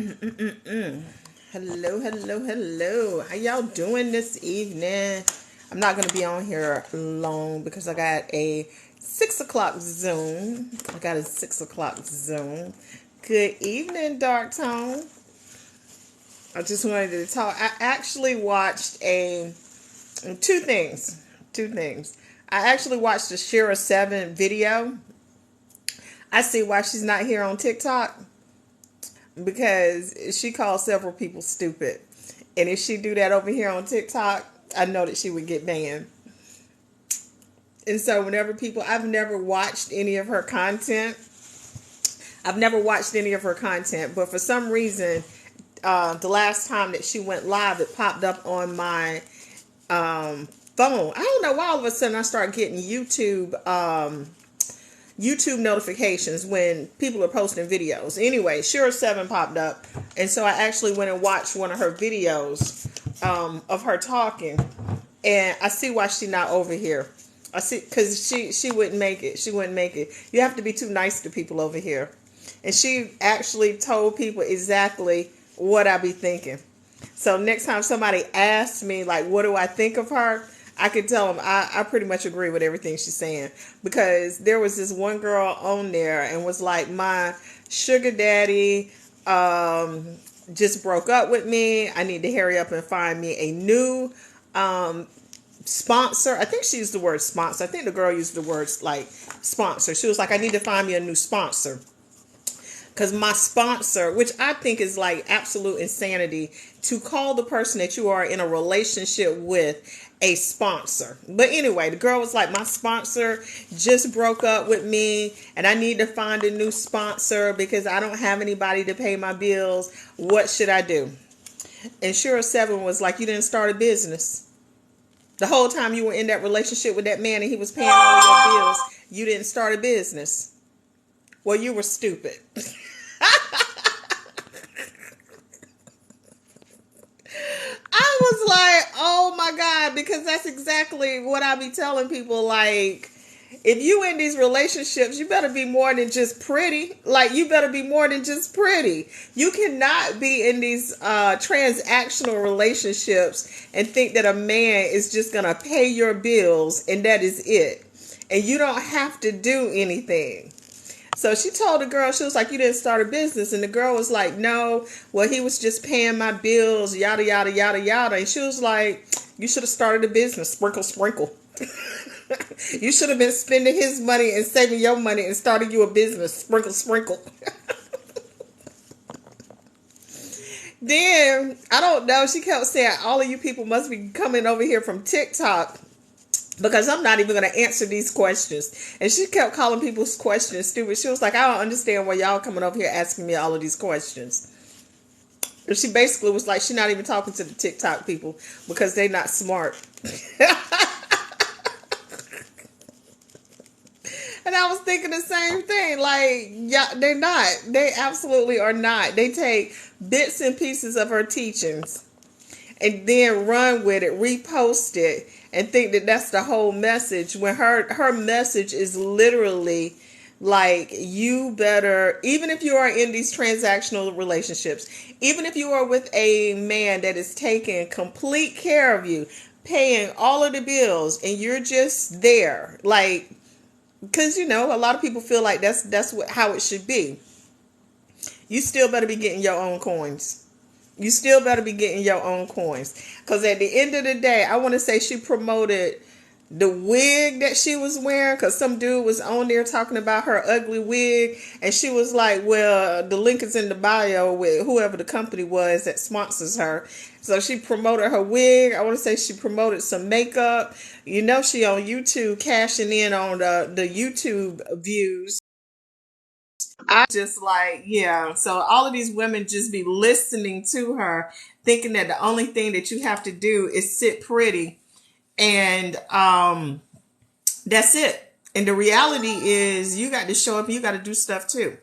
Hello, hello, hello. How y'all doing this evening? I'm not going to be on here long because I got a 6 o'clock Zoom. Good evening, Dark Tone. I just wanted to talk. I actually watched two things. I actually watched the Shira 7 video. I see why she's not here on TikTok, because she calls several people stupid. And if she do that over here on TikTok, I know that she would get banned. And so I've never watched any of her content. But for some reason, the last time that she went live, it popped up on my phone. I don't know why all of a sudden I start getting YouTube notifications when people are posting videos. Anyway, Shira 7 popped up, and so I actually went and watched one of her videos of her talking, and I see why she's not over here. I see, because she wouldn't make it. You have to be too nice to people over here. And she actually told people exactly what I be thinking. So next time somebody asks me, like, what do I think of her, I could tell them I pretty much agree with everything she's saying. Because there was this one girl on there and was like, my sugar daddy just broke up with me. I need to hurry up and find me a new sponsor. I think she used the word sponsor. I think the girl used the words like sponsor. She was like, I need to find me a new sponsor. Because my sponsor, which I think is like absolute insanity, to call the person that you are in a relationship with a sponsor. But anyway, the girl was like, my sponsor just broke up with me and I need to find a new sponsor because I don't have anybody to pay my bills. What should I do? And Shira 7 was like, you didn't start a business. The whole time you were in that relationship with that man and he was paying all of your bills, you didn't start a business. Well, you were stupid. I was like, oh my God, because that's exactly what I be telling people. Like, if you in these relationships, you better be more than just pretty. Like, you better be more than just pretty. You cannot be in these transactional relationships and think that a man is just going to pay your bills and that is it. And you don't have to do anything. So she told the girl, she was like, you didn't start a business. And the girl was like, no, well, he was just paying my bills, yada, yada, yada, yada. And she was like, you should have started a business, sprinkle, sprinkle. You should have been spending his money and saving your money and starting you a business, sprinkle, sprinkle. Then, I don't know, she kept saying, all of you people must be coming over here from TikTok, because I'm not even going to answer these questions. And she kept calling people's questions stupid. She was like, I don't understand why y'all coming over here asking me all of these questions. And she basically was like, she's not even talking to the TikTok people because they're not smart. And I was thinking the same thing. Like, yeah, they're not. They absolutely are not. They take bits and pieces of her teachings and then run with it, repost it, and think that that's the whole message, when her message is literally like, you better, even if you are in these transactional relationships, even if you are with a man that is taking complete care of you, paying all of the bills, and you're just there, like, because you know a lot of people feel like that's how it should be. You still better be getting your own coins. Because at the end of the day, I want to say she promoted the wig that she was wearing, because some dude was on there talking about her ugly wig. And she was like, well, the link is in the bio with whoever the company was that sponsors her. So she promoted her wig. I want to say she promoted some makeup. You know, she on YouTube cashing in on the YouTube views. I just like, yeah. So all of these women just be listening to her, thinking that the only thing that you have to do is sit pretty, and that's it. And the reality is, you got to show up. You got to do stuff too.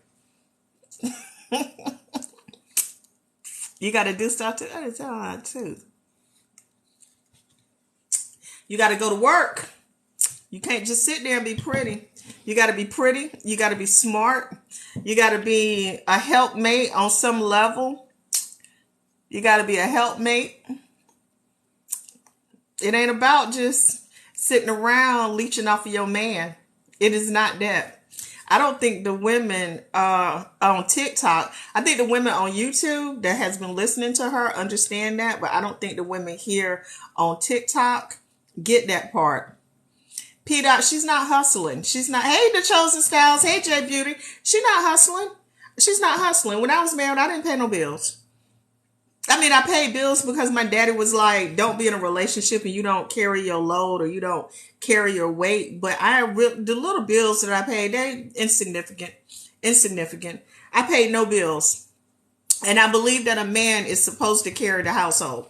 You got to do stuff too. That is too. You got to go to work. You can't just sit there and be pretty. You got to be pretty. You got to be smart. You got to be a helpmate on some level. You got to be a helpmate. It ain't about just sitting around leeching off of your man. It is not that. I don't think the women on TikTok, I think the women on YouTube that has been listening to her understand that, but I don't think the women here on TikTok get that part. P Dot, she's not hustling. She's not, hey, The Chosen Styles, hey, J Beauty. She's not hustling. She's not hustling. When I was married, I didn't pay no bills. I mean, I paid bills because my daddy was like, don't be in a relationship and you don't carry your load or you don't carry your weight. But the little bills that I paid, they insignificant. I paid no bills. And I believe that a man is supposed to carry the household.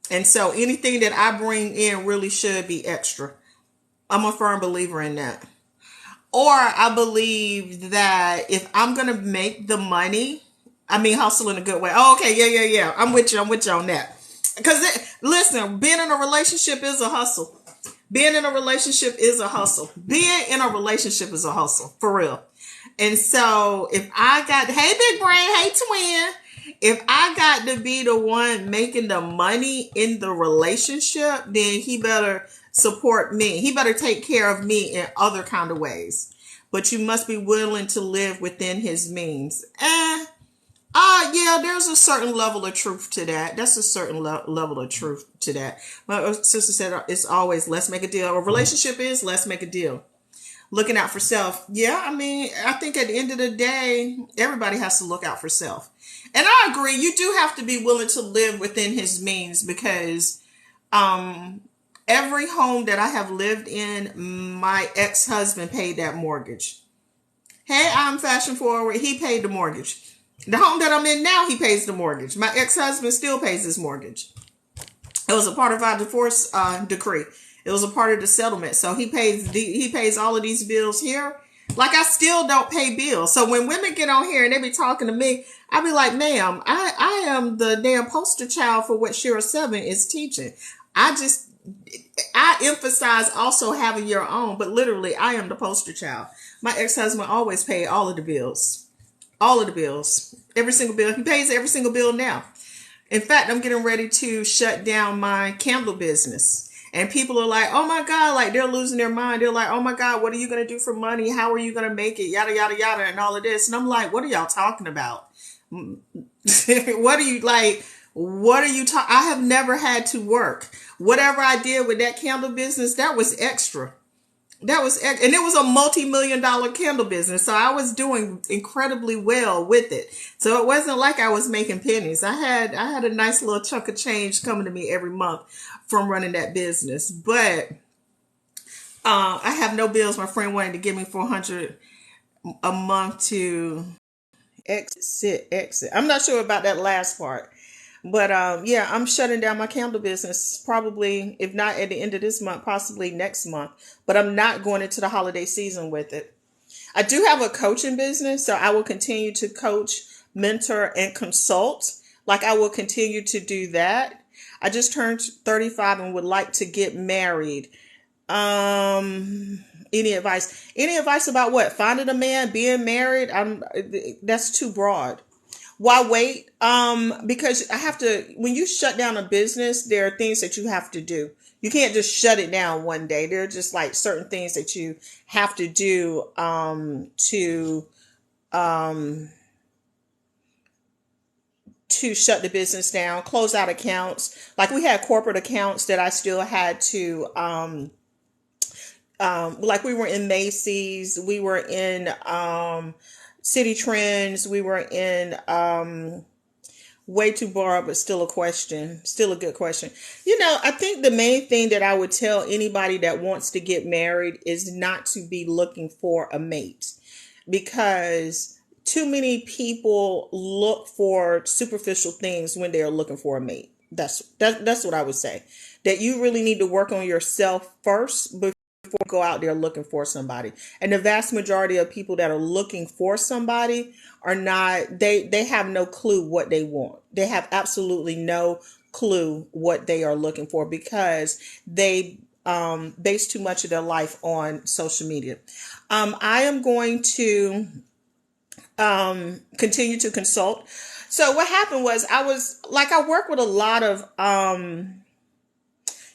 And so anything that I bring in really should be extra. I'm a firm believer in that. Or I believe that if I'm going to make the money, I mean, hustle in a good way. Oh, okay. Yeah. I'm with you on that. Because listen, being in a relationship is a hustle. Being in a relationship is a hustle. Being in a relationship is a hustle, for real. And so if I got, hey, big brain, hey, twin, if I got to be the one making the money in the relationship, then he better support me. He better take care of me in other kind of ways. But you must be willing to live within his means. Yeah, there's a certain level of truth to that. That's a certain level of truth to that. My sister said it's always let's make a deal. A relationship is let's make a deal. Looking out for self. Yeah, I mean, I think at the end of the day, everybody has to look out for self. And I agree, you do have to be willing to live within his means because every home that I have lived in, my ex-husband paid that mortgage. Hey, I'm fashion forward. He paid the mortgage. The home that I'm in now, he pays the mortgage. My ex-husband still pays his mortgage. It was a part of our divorce decree. It was a part of the settlement. So he pays all of these bills here. Like I still don't pay bills. So when women get on here and they be talking to me, I be like, ma'am, I am the damn poster child for what Shira 7 is teaching. I emphasize also having your own, but literally I am the poster child. My ex-husband always paid all of the bills. All of the bills. Every single bill. He pays every single bill now. In fact, I'm getting ready to shut down my candle business. And people are like, oh my God, like they're losing their mind. They're like, oh my God, what are you going to do for money? How are you going to make it? Yada, yada, yada, and all of this. And I'm like, what are y'all talking about? What are you I have never had to work. Whatever I did with that candle business, that was extra. And it was a multi-million-dollar candle business. So I was doing incredibly well with it. So it wasn't like I was making pennies. I had a nice little chunk of change coming to me every month from running that business. But I have no bills. My friend wanted to give me $400 a month to exit. I'm not sure about that last part. But yeah, I'm shutting down my candle business probably, if not at the end of this month, possibly next month. But I'm not going into the holiday season with it. I do have a coaching business, so I will continue to coach, mentor, and consult. Like I will continue to do that. I just turned 35 and would like to get married. Any advice? Any advice about what? Finding a man, being married? That's too broad. Why wait? Because when you shut down a business, there are things that you have to do. You can't just shut it down one day. There are just like certain things that you have to do, to shut the business down, close out accounts. Like we had corporate accounts that I still had to, like we were in Macy's, we were in, City Trends, we were in way too broad, but still a good question. I think the main thing that I would tell anybody that wants to get married is not to be looking for a mate, because too many people look for superficial things when they're looking for a mate. That's what I would say. That you really need to work on yourself first before you go out there looking for somebody. And the vast majority of people that are looking for somebody are not, they have no clue what they want. They have absolutely no clue what they are looking for because they base too much of their life on social media. I am going to continue to consult. So what happened was I work with a lot of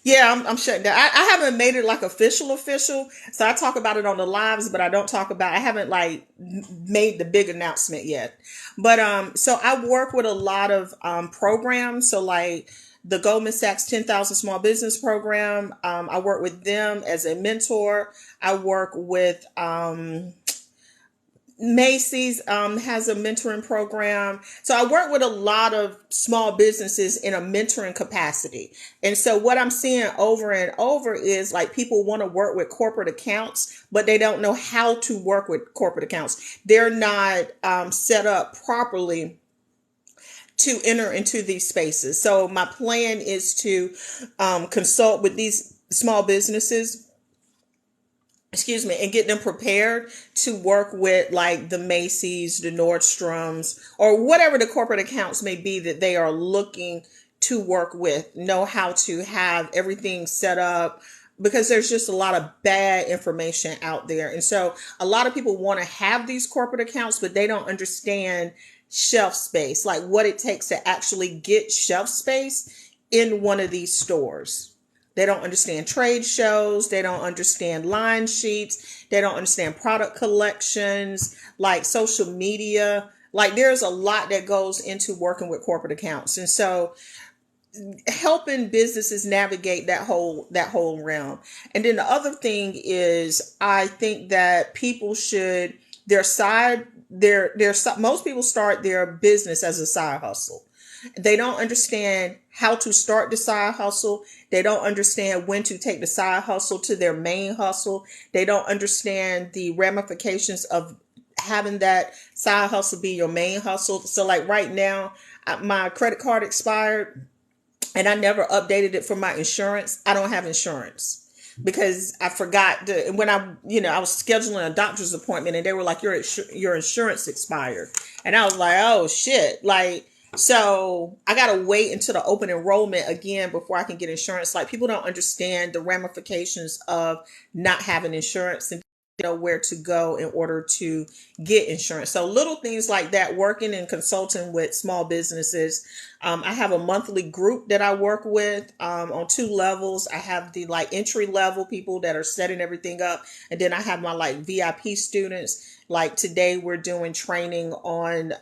yeah, I'm shutting down. I haven't made it like official. So I talk about it on the lives, but I don't talk about, I haven't like made the big announcement yet. But so I work with a lot of programs. So like the Goldman Sachs 10,000 Small Business Program, I work with them as a mentor. I work with Macy's has a mentoring program. So I work with a lot of small businesses in a mentoring capacity. And so what I'm seeing over and over is like people want to work with corporate accounts, but they don't know how to work with corporate accounts. They're not set up properly to enter into these spaces. So my plan is to consult with these small businesses, excuse me, and get them prepared to work with like the Macy's, the Nordstroms, or whatever the corporate accounts may be that they are looking to work with, know how to have everything set up, because there's just a lot of bad information out there. And so a lot of people want to have these corporate accounts, but they don't understand shelf space, like what it takes to actually get shelf space in one of these stores. They don't understand trade shows. They don't understand line sheets. They don't understand product collections, like social media. Like there's a lot that goes into working with corporate accounts. And so helping businesses navigate that whole realm. And then the other thing is I think that people should most people start their business as a side hustle. They don't understand how to start the side hustle. They don't understand when to take the side hustle to their main hustle. They don't understand the ramifications of having that side hustle be your main hustle. So like right now, my credit card expired and I never updated it for my insurance. I don't have insurance because I forgot when I was scheduling a doctor's appointment and they were like, your insurance expired. And I was like, oh shit. Like, so I got to wait until the open enrollment again before I can get insurance. Like people don't understand the ramifications of not having insurance and know where to go in order to get insurance. So little things like that, working and consulting with small businesses. I have a monthly group that I work with on two levels. I have the like entry level people that are setting everything up. And then I have my like VIP students. Like today we're doing training on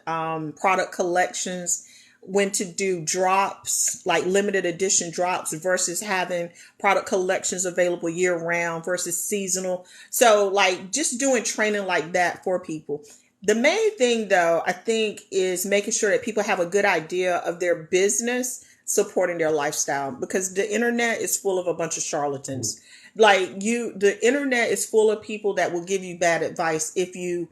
product collections, when to do drops, like limited edition drops versus having product collections available year round versus seasonal. So like just doing training like that for people. The main thing though, I think, is making sure that people have a good idea of their business supporting their lifestyle, because the internet is full of a bunch of charlatans. The internet is full of people that will give you bad advice if you're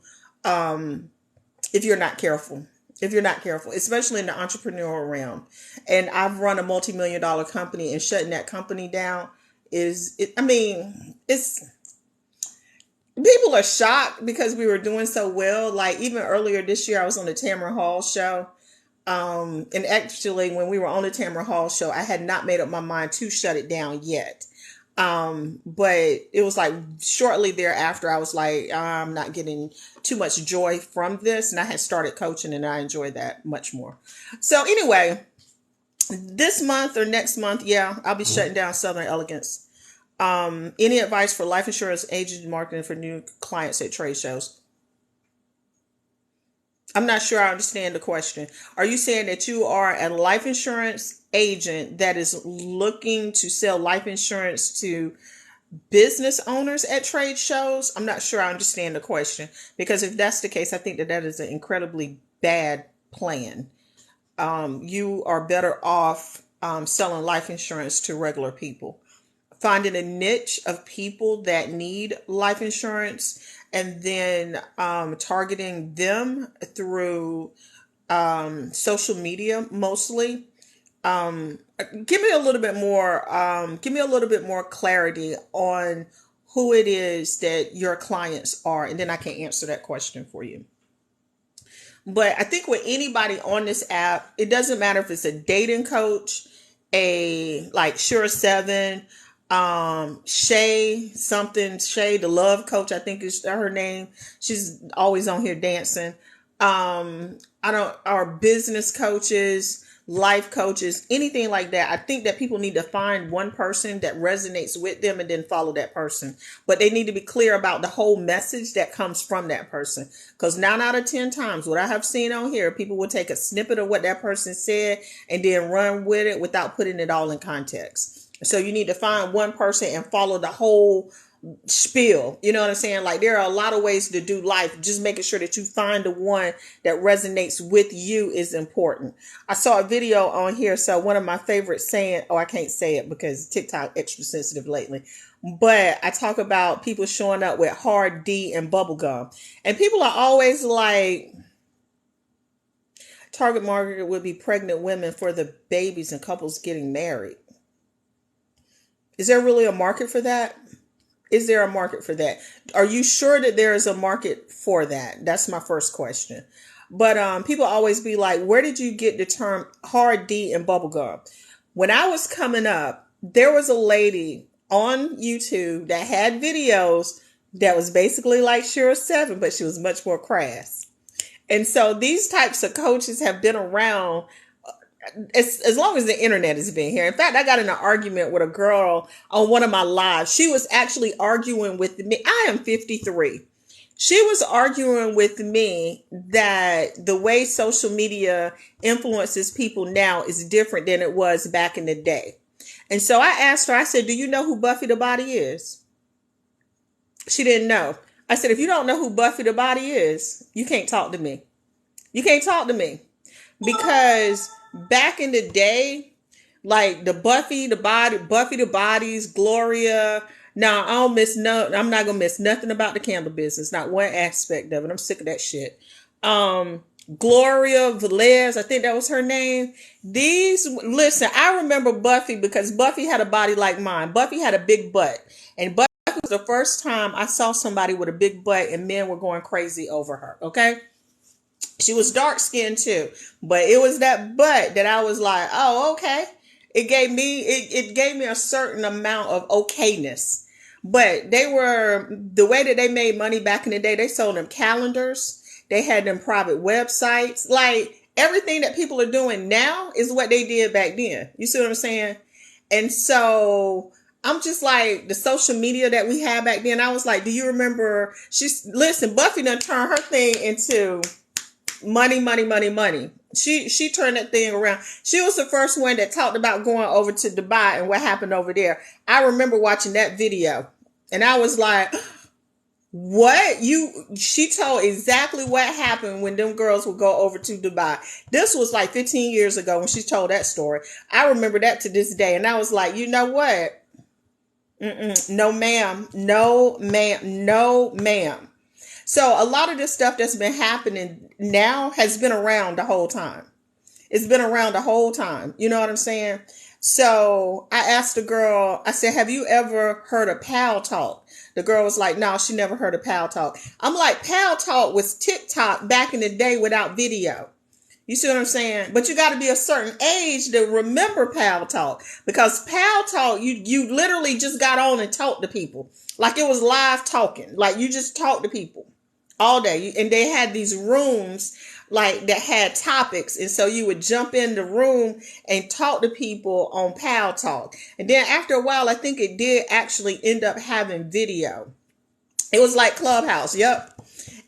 not careful. If you're not careful, especially in the entrepreneurial realm. And I've run a multi-million dollar company, and shutting that company down it's people are shocked because we were doing so well. Like even earlier this year, I was on the Tamara Hall show. And actually when we were on the Tamara Hall show, I had not made up my mind to shut it down yet. But it was like shortly thereafter, I was like, I'm not getting too much joy from this. And I had started coaching and I enjoyed that much more. So anyway, this month or next month, yeah, I'll be shutting down Southern Elegance. Any advice for life insurance agent marketing for new clients at trade shows? I'm not sure I understand the question. Are you saying that you are a life insurance agent that is looking to sell life insurance to business owners at trade shows? I'm not sure I understand the question, because if that's the case, I think that is an incredibly bad plan. You are better off selling life insurance to regular people, finding a niche of people that need life insurance, and then targeting them through social media mostly. Give me a little bit more clarity on who it is that your clients are, and then I can answer that question for you. But I think with anybody on this app, it doesn't matter if it's a dating coach, a like Sure Seven, Shay, the love coach, I think is her name. She's always on here dancing. I don't, or business coaches, life coaches, anything like that. I think that people need to find one person that resonates with them and then follow that person. But they need to be clear about the whole message that comes from that person. Because 9 out of 10 times, what I have seen on here, people will take a snippet of what that person said and then run with it without putting it all in context. So you need to find one person and follow the whole spiel. You know what I'm saying? Like, there are a lot of ways to do life. Just making sure that you find the one that resonates with you is important. I saw a video on here. So one of my favorite saying, oh, I can't say it because TikTok extra sensitive lately. But I talk about people showing up with hard D and bubble gum. And people are always like, target market would be pregnant women for the babies and couples getting married. Is there really a market for that? Is there a market for that? Are you sure that there is a market for that? That's my first question. But people always be like, where did you get the term hard D and bubblegum? When I was coming up, there was a lady on YouTube that had videos that was basically like Sure 7, but she was much more crass. And so these types of coaches have been around as long as the internet has been here. In fact, I got in an argument with a girl on one of my lives. She was actually arguing with me. I am 53. She was arguing with me that the way social media influences people now is different than it was back in the day. And so I asked her, I said, do you know who Buffy the Body is? She didn't know. I said, if you don't know who Buffy the Body is, you can't talk to me. You can't talk to me. Because back in the day, like the Buffy the Bodies, Gloria. Now I'm not gonna miss nothing about the candle business, not one aspect of it. I'm sick of that shit. Gloria Velez, I think that was her name. Listen, I remember Buffy because Buffy had a body like mine. Buffy had a big butt, and Buffy was the first time I saw somebody with a big butt, and men were going crazy over her. Okay. She was dark skinned too, but it was that butt that I was like, oh, okay. It gave me a certain amount of okayness. But the way that they made money back in the day, they sold them calendars. They had them private websites. Like, everything that people are doing now is what they did back then. You see what I'm saying? And so I'm just like, the social media that we had back then, I was like, do you remember? Buffy done turned her thing into money. She turned that thing around. She was the first one that talked about going over to Dubai and what happened over there. I remember watching that video and I was like, what? She told exactly what happened when them girls would go over to Dubai. This was like 15 years ago when she told that story. I remember that to this day. And I was like, you know what? No, ma'am. No, ma'am. No, ma'am. So a lot of this stuff that's been happening now has been around the whole time. It's been around the whole time. You know what I'm saying? So I asked the girl, I said, have you ever heard of Pal Talk? The girl was like, no, she never heard of Pal Talk. I'm like, Pal Talk was TikTok back in the day without video. You see what I'm saying? But you got to be a certain age to remember Pal Talk, because Pal Talk, you literally just got on and talked to people. Like, it was live talking. Like, you just talked to people all day. And they had these rooms like that had topics. And so you would jump in the room and talk to people on Pal Talk. And then after a while, I think it did actually end up having video. It was like Clubhouse. Yep.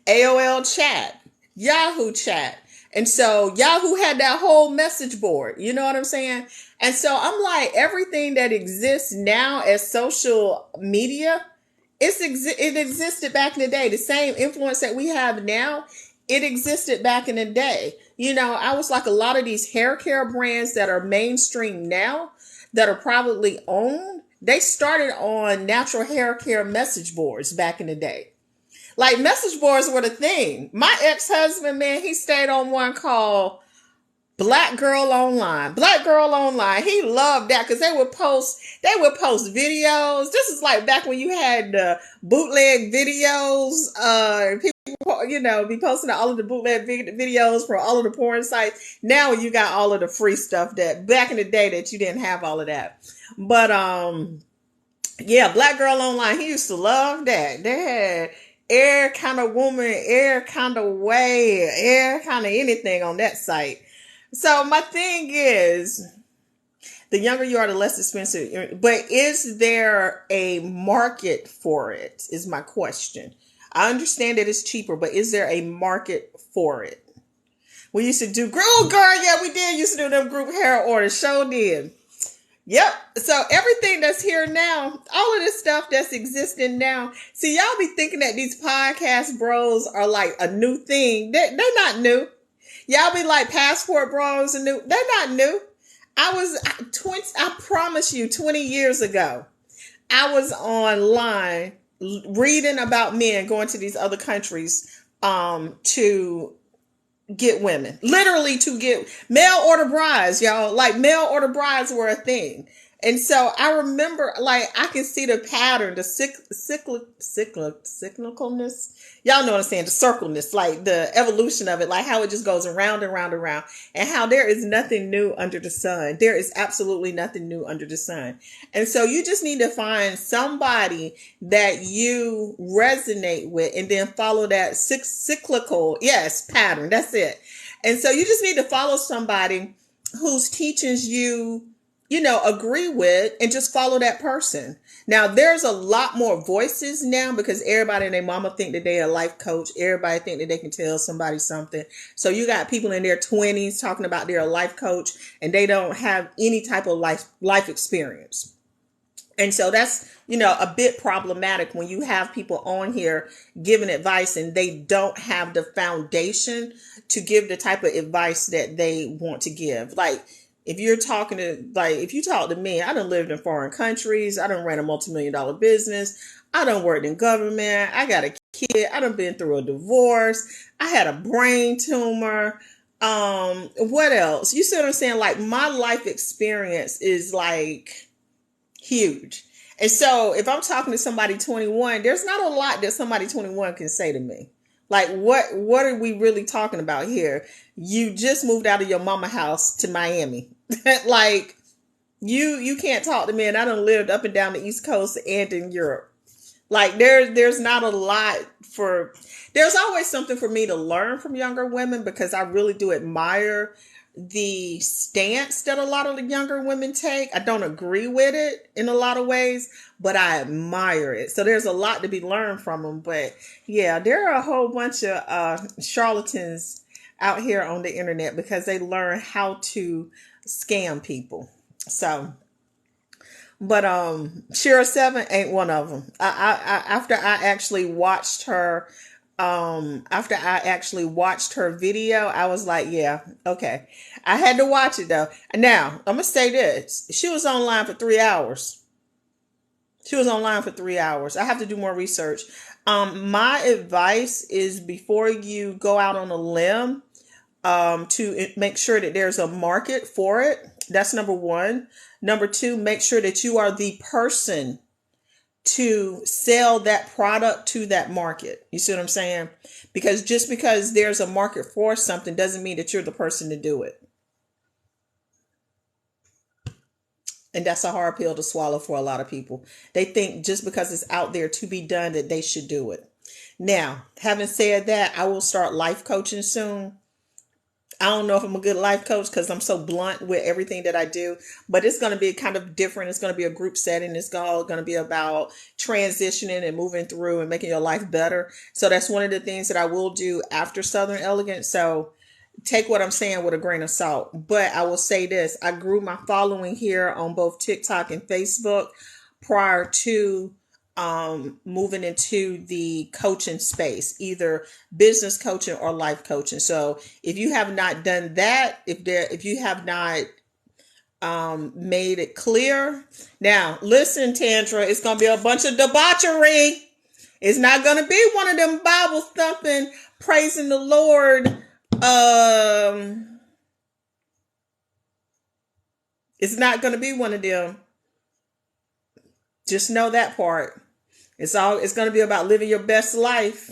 AOL chat, Yahoo chat. And so Yahoo had that whole message board. You know what I'm saying? And so I'm like, everything that exists now as social media, it existed back in the day. The same influence that we have now, it existed back in the day. You know, I was like, a lot of these hair care brands that are mainstream now, that are privately owned, they started on natural hair care message boards back in the day. Like, message boards were the thing. My ex-husband, man, he stayed on one called Black Girl Online. Black Girl Online. He loved that because they would post videos. This is like back when you had the bootleg videos. People, you know, be posting all of the bootleg videos from all of the porn sites. Now you got all of the free stuff that back in the day that you didn't have all of that. But yeah, Black Girl Online. He used to love that. every kind of woman, every kind of way, every kind of anything on that site. So my thing is, the younger you are, the less expensive. But is there a market for it? Is my question. I understand that it's cheaper, but is there a market for it? We used to do, oh girl, yeah, we did used to do them group hair orders. Show did. Yep. So everything that's here now, all of this stuff that's existing now. See, y'all be thinking that these podcast bros are like a new thing. They're not new. Y'all be like passport bros and new. They're not new. I promise you, 20 years ago, I was online reading about men going to these other countries to get women, literally to get mail order brides, y'all. Like mail order brides were a thing. And so I remember, like, I can see the pattern, the cyclicalness. Y'all know what I'm saying? The circleness, like the evolution of it, like how it just goes around and round and round, and how there is nothing new under the sun. There is absolutely nothing new under the sun. And so you just need to find somebody that you resonate with and then follow that cyclical, yes, pattern. That's it. And so you just need to follow somebody whose teachings you agree with, and just follow that person. Now, there's a lot more voices now because everybody and their mama think that they're a life coach. Everybody think that they can tell somebody something. So you got people in their 20s talking about they're a life coach and they don't have any type of life experience. And so that's, a bit problematic when you have people on here giving advice and they don't have the foundation to give the type of advice that they want to give. Like, if you talk to me, I done lived in foreign countries. I done ran a multi-million-dollar business. I done worked in government. I got a kid. I done been through a divorce. I had a brain tumor. What else? You see what I'm saying? Like, my life experience is like huge. And so if I'm talking to somebody 21, there's not a lot that somebody 21 can say to me. Like, what are we really talking about here? You just moved out of your mama house to Miami. Like, you can't talk to me, and I done lived up and down the East Coast and in Europe. Like, there's not a lot there's always something for me to learn from younger women, because I really do admire the stance that a lot of the younger women take. I don't agree with it in a lot of ways, but I admire it. So there's a lot to be learned from them. But yeah, there are a whole bunch of charlatans out here on the internet because they learn how to scam people. So, but Shira 7 ain't one of them. After I actually watched her video, I was like, yeah, okay. I had to watch it though. Now, I'm gonna say this. She was online for 3 hours. I have to do more research. My advice is, before you go out on a limb, to make sure that there's a market for it. That's number one. Number two, make sure that you are the person to sell that product to that market. You see what I'm saying? Because just because there's a market for something doesn't mean that you're the person to do it. And that's a hard pill to swallow for a lot of people. They think just because it's out there to be done that they should do it. Now, having said that, I will start life coaching soon. I don't know if I'm a good life coach because I'm so blunt with everything that I do, but it's going to be kind of different. It's going to be a group setting. It's all going to be about transitioning and moving through and making your life better. So that's one of the things that I will do after Southern Elegance. So take what I'm saying with a grain of salt. But I will say this. I grew my following here on both TikTok and Facebook prior to moving into the coaching space, either business coaching or life coaching. So if you have not done that, if you have not made it clear, now listen, Tandra, it's gonna be a bunch of debauchery. It's not gonna be one of them Bible thumping, praising the Lord. It's not gonna be one of them. Just know that part. It's going to be about living your best life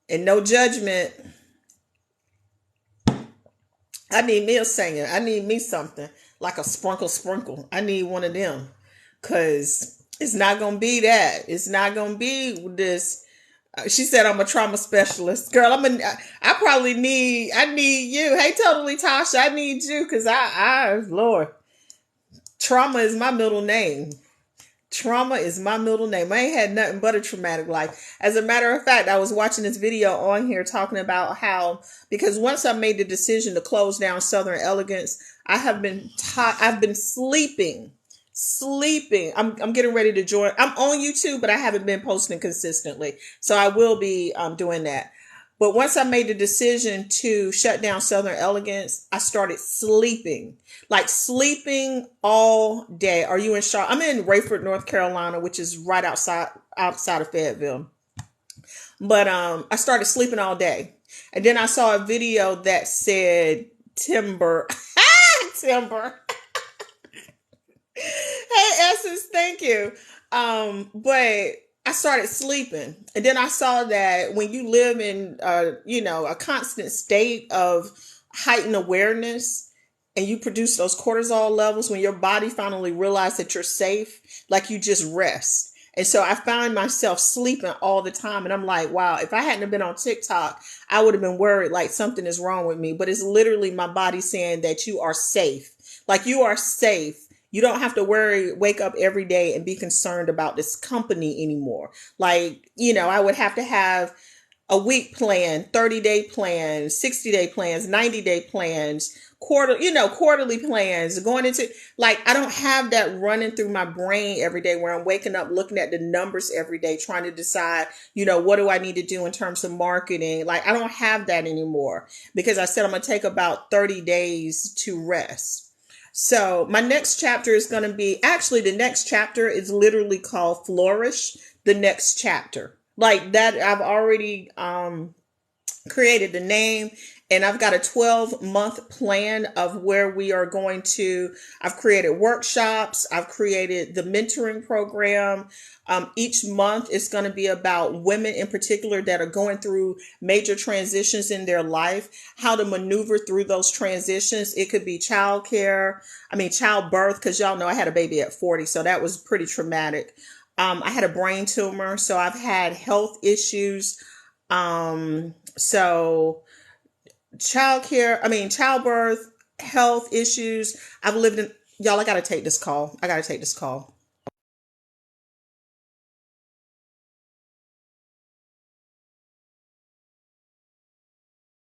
and no judgment. I need me a singer. I need me something like a sprinkle. I need one of them, because it's not going to be that. It's not going to be this She said I'm a trauma specialist. Girl, I need you. Hey, totally Tasha, I need you because Lord, trauma is my middle name. Trauma is my middle name. I ain't had nothing but a traumatic life. As a matter of fact, I was watching this video on here talking about how, because once I made the decision to close down Southern Elegance, I've been sleeping. I'm getting ready to join. I'm on YouTube, but I haven't been posting consistently. So I will be doing that. But once I made the decision to shut down Southern Elegance, I started sleeping, like sleeping all day. Are you in Charlotte? I'm in Rayford, North Carolina, which is right outside of Fayetteville. But I started sleeping all day, and then I saw a video that said timber, timber. Hey, Essence, thank you. But I started sleeping, and then I saw that when you live in, a constant state of heightened awareness, and you produce those cortisol levels, when your body finally realizes that you're safe, like you just rest. And so I find myself sleeping all the time, and I'm like, wow, if I hadn't have been on TikTok, I would have been worried like something is wrong with me. But it's literally my body saying that you are safe, like you are safe. You don't have to wake up every day and be concerned about this company anymore. Like, I would have to have a week plan, 30-day plans, 60-day plans, 90-day plans, quarterly plans going into, like, I don't have that running through my brain every day where I'm waking up looking at the numbers every day, trying to decide, what do I need to do in terms of marketing? Like, I don't have that anymore because I said I'm going to take about 30 days to rest. So my next chapter is going to be, actually the next chapter is literally called Flourish, the next chapter. Like that, I've already created the name, and I've got a 12-month plan of where we are going to. I've created workshops. I've created the mentoring program. Each month is going to be about women in particular that are going through major transitions in their life, how to maneuver through those transitions. It could be childbirth, because y'all know I had a baby at 40, so that was pretty traumatic. I had a brain tumor, so I've had health issues. So childbirth, health issues. I've lived in, y'all, I gotta take this call.